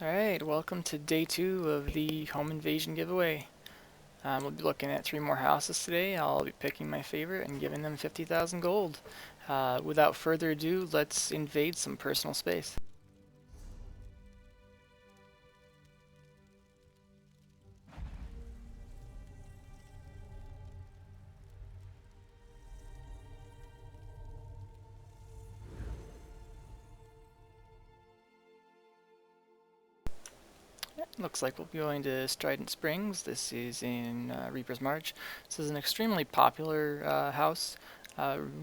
Alright, welcome to day 2 of the home invasion giveaway. We'll be looking at 3 more houses today. I'll be picking my favorite and giving them 50,000 gold. Without further ado, let's invade some personal space. Looks like we'll be going to Strident Springs. This is in Reaper's March. This is an extremely popular house.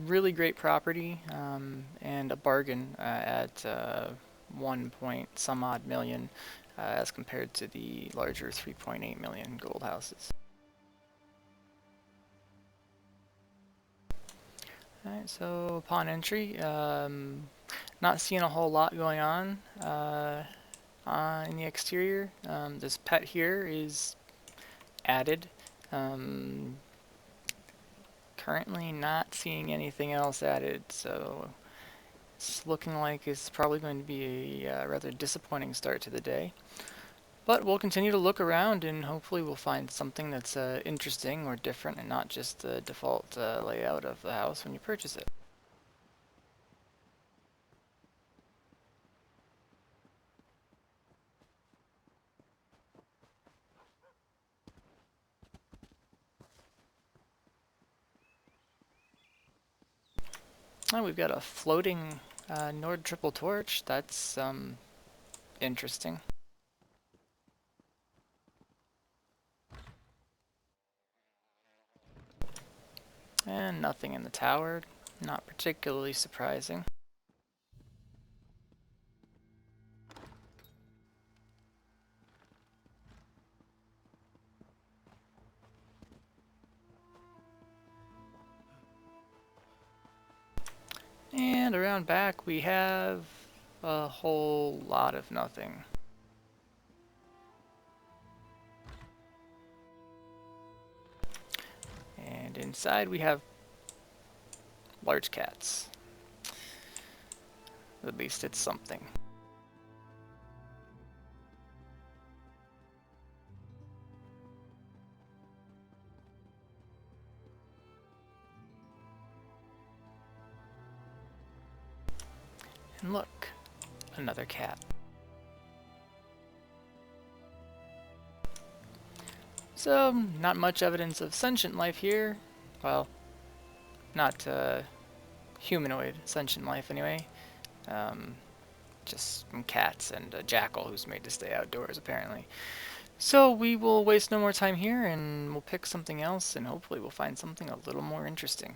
Really great property and a bargain at 1 point some odd million as compared to the larger 3.8 million gold houses. Alright, so upon entry, not seeing a whole lot going on in the exterior. This pet here is added. Currently not seeing anything else added, so it's looking like it's probably going to be a rather disappointing start to the day. But we'll continue to look around and hopefully we'll find something that's interesting or different and not just the default layout of the house when you purchase it. Oh, we've got a floating Nord triple torch. That's interesting. And nothing in the tower. Not particularly surprising. And around back we have a whole lot of nothing. And inside we have large cats. At least it's something. And look, another cat. So, not much evidence of sentient life here. Well, not humanoid sentient life anyway. Just some cats and a jackal who's made to stay outdoors apparently. So we will waste no more time here and we'll pick something else and hopefully we'll find something a little more interesting.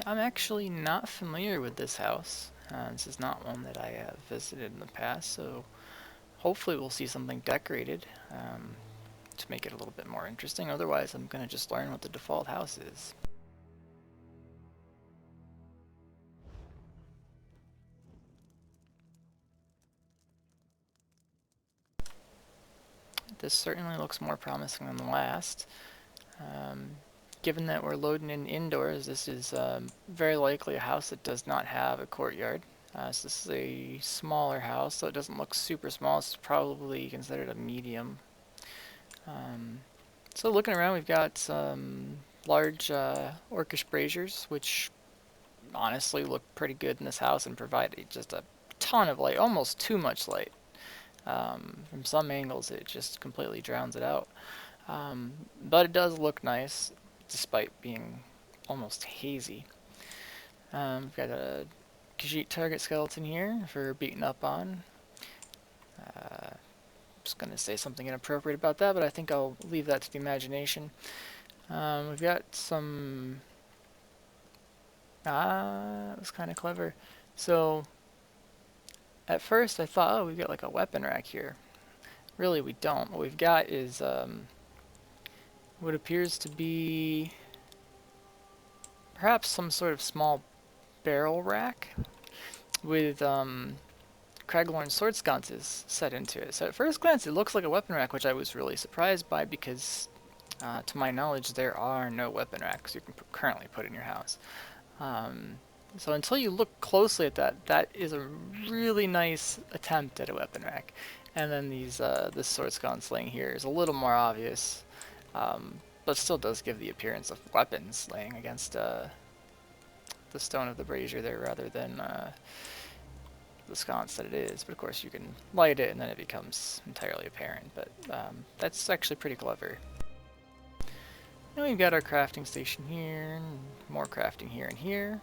I'm actually not familiar with this house. This is not one that I have visited in the past, so hopefully we'll see something decorated to make it a little bit more interesting. Otherwise, I'm going to just learn what the default house is. This certainly looks more promising than the last. Given that we're loading in indoors, this is very likely a house that does not have a courtyard. So this is a smaller house, so it doesn't look super small. It's probably considered a medium. So looking around, we've got some large orcish braziers, which honestly look pretty good in this house and provide just a ton of light, almost too much light. From some angles, it just completely drowns it out. But it does look nice, despite being almost hazy. We've got a Khajiit target skeleton here for beating up on. Just going to say something inappropriate about that, but I think I'll leave that to the imagination. We've got some... that was kind of clever. So, at first I thought, oh, we've got like a weapon rack here. Really, we don't. What we've got is what appears to be perhaps some sort of small barrel rack with Craglorn sword sconces set into it. So at first glance, it looks like a weapon rack, which I was really surprised by because, to my knowledge, there are no weapon racks you can currently put in your house. So until you look closely at that, that is a really nice attempt at a weapon rack. And then this sword sconce laying here is a little more obvious, but still does give the appearance of weapons laying against the stone of the brazier there rather than the sconce that it is. But of course you can light it and then it becomes entirely apparent, but that's actually pretty clever. Now we've got our crafting station here, and more crafting here and here.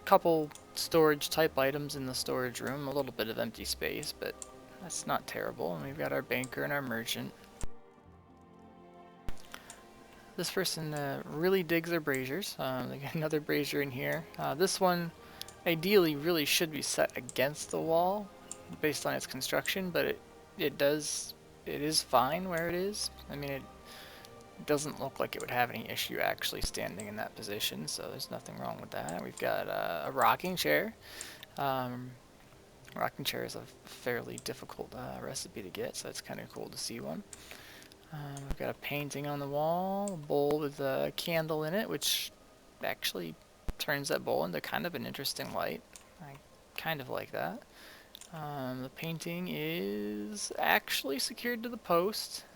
Couple storage type items in the storage room, a little bit of empty space, but that's not terrible. And we've got our banker and our merchant. This person really digs their braziers. They got another brazier in here. This one ideally really should be set against the wall based on its construction, but it is fine where it is. I mean, it doesn't look like it would have any issue actually standing in that position, so there's nothing wrong with that. We've got a rocking chair. Rocking chair is a fairly difficult recipe to get, so it's kind of cool to see one. We've got a painting on the wall, a bowl with a candle in it, which actually turns that bowl into kind of an interesting light. I kind of like that. The painting is actually secured to the post.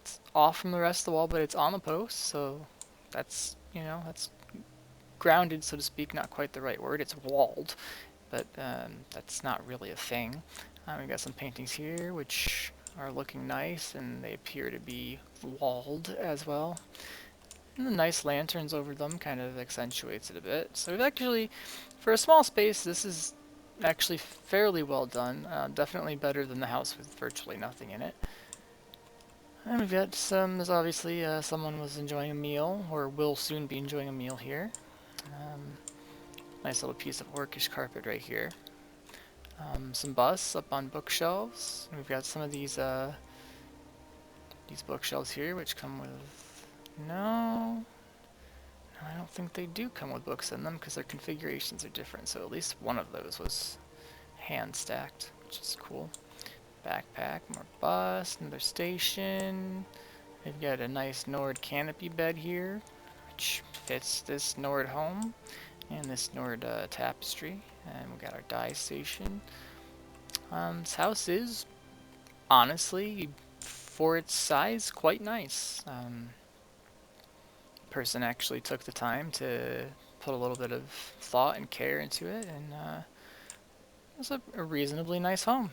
It's off from the rest of the wall, but it's on the post, so that's, you know, that's grounded, so to speak, not quite the right word. It's walled, but that's not really a thing. We've got some paintings here, which are looking nice, and they appear to be walled as well. And the nice lanterns over them kind of accentuates it a bit. So we've actually, for a small space, this is actually fairly well done. Definitely better than the house with virtually nothing in it. And we've got there's obviously someone was enjoying a meal, or will soon be enjoying a meal here. Nice little piece of orcish carpet right here. Some busts up on bookshelves. And we've got some of these bookshelves here, which come with... No, I don't think they do come with books in them because their configurations are different. So at least one of those was hand stacked, which is cool. Backpack, more bust, another station. We've got a nice Nord canopy bed here, which fits this Nord home and this Nord tapestry. And we've got our dye station. This house is, honestly, for its size, quite nice. Person actually took the time to put a little bit of thought and care into it, and it's a reasonably nice home.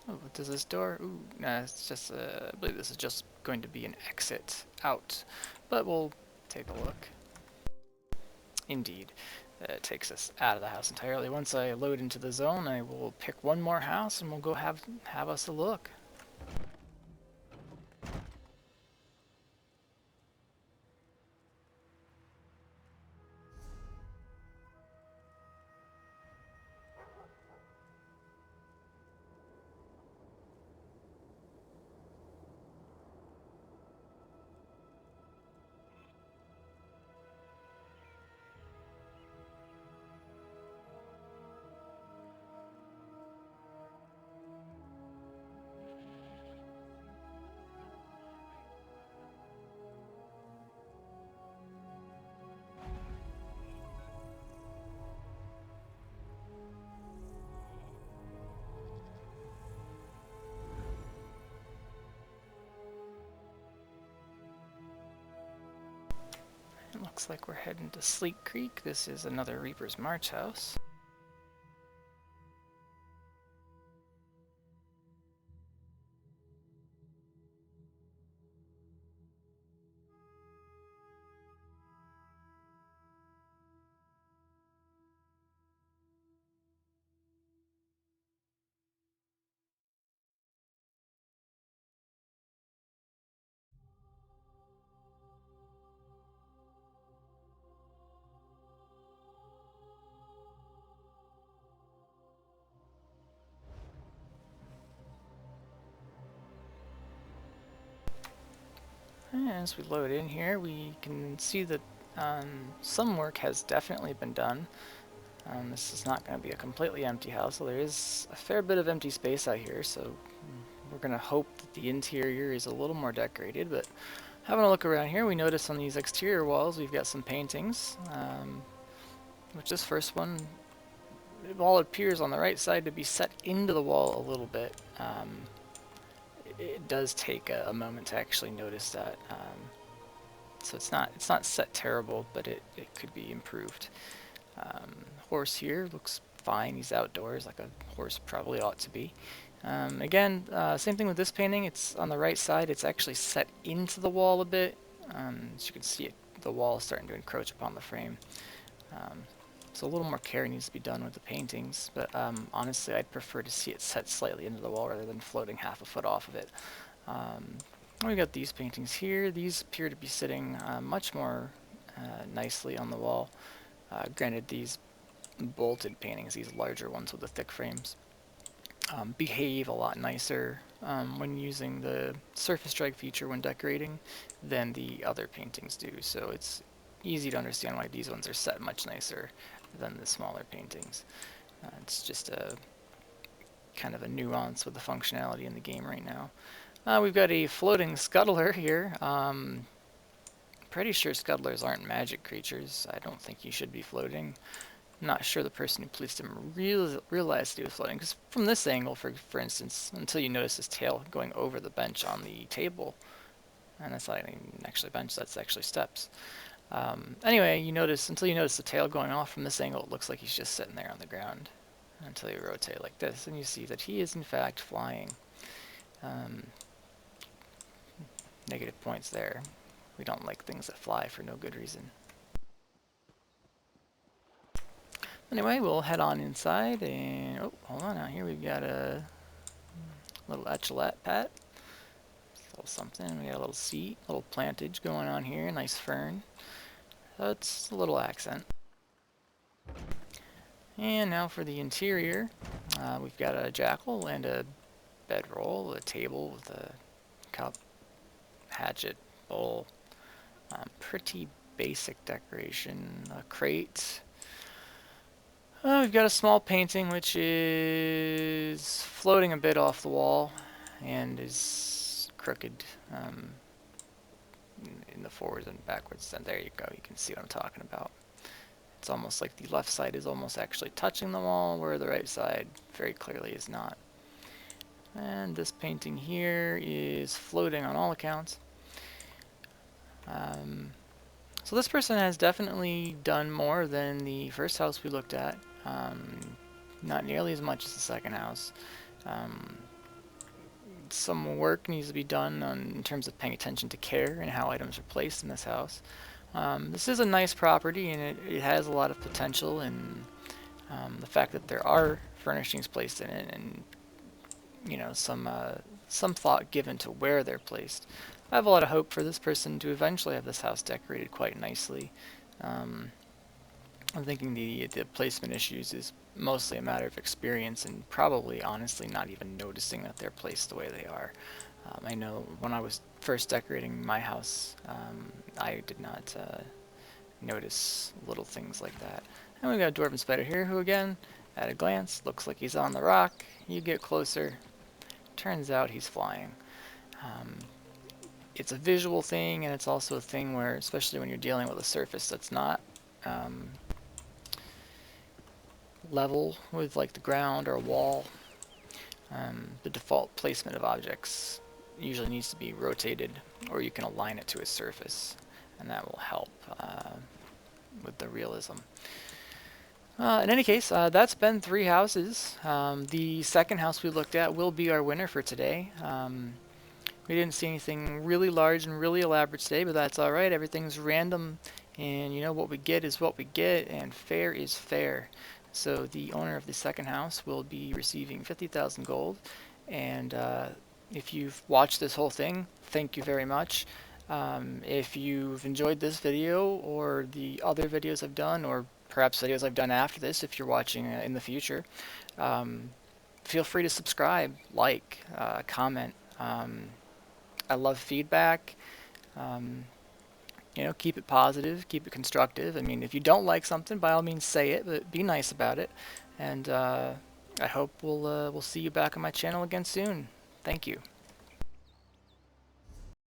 Oh, what does this door? Ooh, nah, it's just, I believe this is just going to be an exit out, but we'll take a look. Indeed, it takes us out of the house entirely. Once I load into the zone, I will pick one more house and we'll go have us a look. It looks like we're heading to Sleek Creek. This is another Reaper's March house. And as we load in here, we can see that some work has definitely been done. This is not going to be a completely empty house, so there is a fair bit of empty space out here, so we're going to hope that the interior is a little more decorated. But having a look around here, we notice on these exterior walls we've got some paintings, which this first one, it all appears on the right side to be set into the wall a little bit. It does take a moment to actually notice that. So it's not set terrible, but it could be improved. Horse here looks fine. He's outdoors like a horse probably ought to be. Again, same thing with this painting. It's on the right side. It's actually set into the wall a bit. As you can see, the wall is starting to encroach upon the frame. So a little more care needs to be done with the paintings, but honestly I'd prefer to see it set slightly into the wall rather than floating half a foot off of it. We got these paintings here. These appear to be sitting much more nicely on the wall. Granted, these bolted paintings, these larger ones with the thick frames, behave a lot nicer when using the surface drag feature when decorating than the other paintings do. So it's easy to understand why these ones are set much nicer than the smaller paintings. It's just a kind of a nuance with the functionality in the game right now. We've got a floating scuttler here. Pretty sure scuttlers aren't magic creatures. I don't think you should be floating. I'm not sure the person who placed him realized he was floating, because from this angle, for instance, until you notice his tail going over the bench on the table, and that's not even actually a bench, that's actually steps. Anyway, until you notice the tail going off from this angle, it looks like he's just sitting there on the ground until you rotate like this, and you see that he is in fact flying. Negative points there. We don't like things that fly for no good reason. Anyway, we'll head on inside, and oh, hold on, out here we've got a little etchelette pet. A little something. We got a little seat, a little plantage going on here, nice fern. So it's a little accent. And now for the interior, we've got a jackal and a bedroll, a table with a cup, hatchet, bowl. Pretty basic decoration. A crate. We've got a small painting which is floating a bit off the wall and is crooked in the forwards and backwards. And there you go, you can see what I'm talking about. It's almost like the left side is almost actually touching the wall, where the right side very clearly is not. And this painting here is floating on all accounts. So this person has definitely done more than the first house we looked at. Not nearly as much as the second house. Some work needs to be done in terms of paying attention to care and how items are placed in this house. This is a nice property, and it has a lot of potential, and the fact that there are furnishings placed in it, and you know, some thought given to where they're placed. I have a lot of hope for this person to eventually have this house decorated quite nicely. I'm thinking the placement issues is mostly a matter of experience and probably honestly not even noticing that they're placed the way they are. I know when I was first decorating my house, I did not notice little things like that. And we've got a dwarven spider here who, again, at a glance, looks like he's on the rock. You get closer, turns out he's flying. It's a visual thing, and it's also a thing where, especially when you're dealing with a surface that's not level with like the ground or a wall, the default placement of objects usually needs to be rotated, or you can align it to a surface, and that will help with the realism. In any case, that's been 3 houses. The second house we looked at will be our winner for today. We didn't see anything really large and really elaborate today, but that's alright. Everything's random, and you know, what we get is what we get, and fair is fair. So the owner of the second house will be receiving 50,000 gold, and if you've watched this whole thing, thank you very much. If you've enjoyed this video or the other videos I've done, or perhaps videos I've done after this if you're watching in the future, feel free to subscribe, like, comment. I love feedback. keep it positive, keep it constructive. I mean, if you don't like something, by all means say it, but be nice about it. And I hope we'll see you back on my channel again soon. Thank you.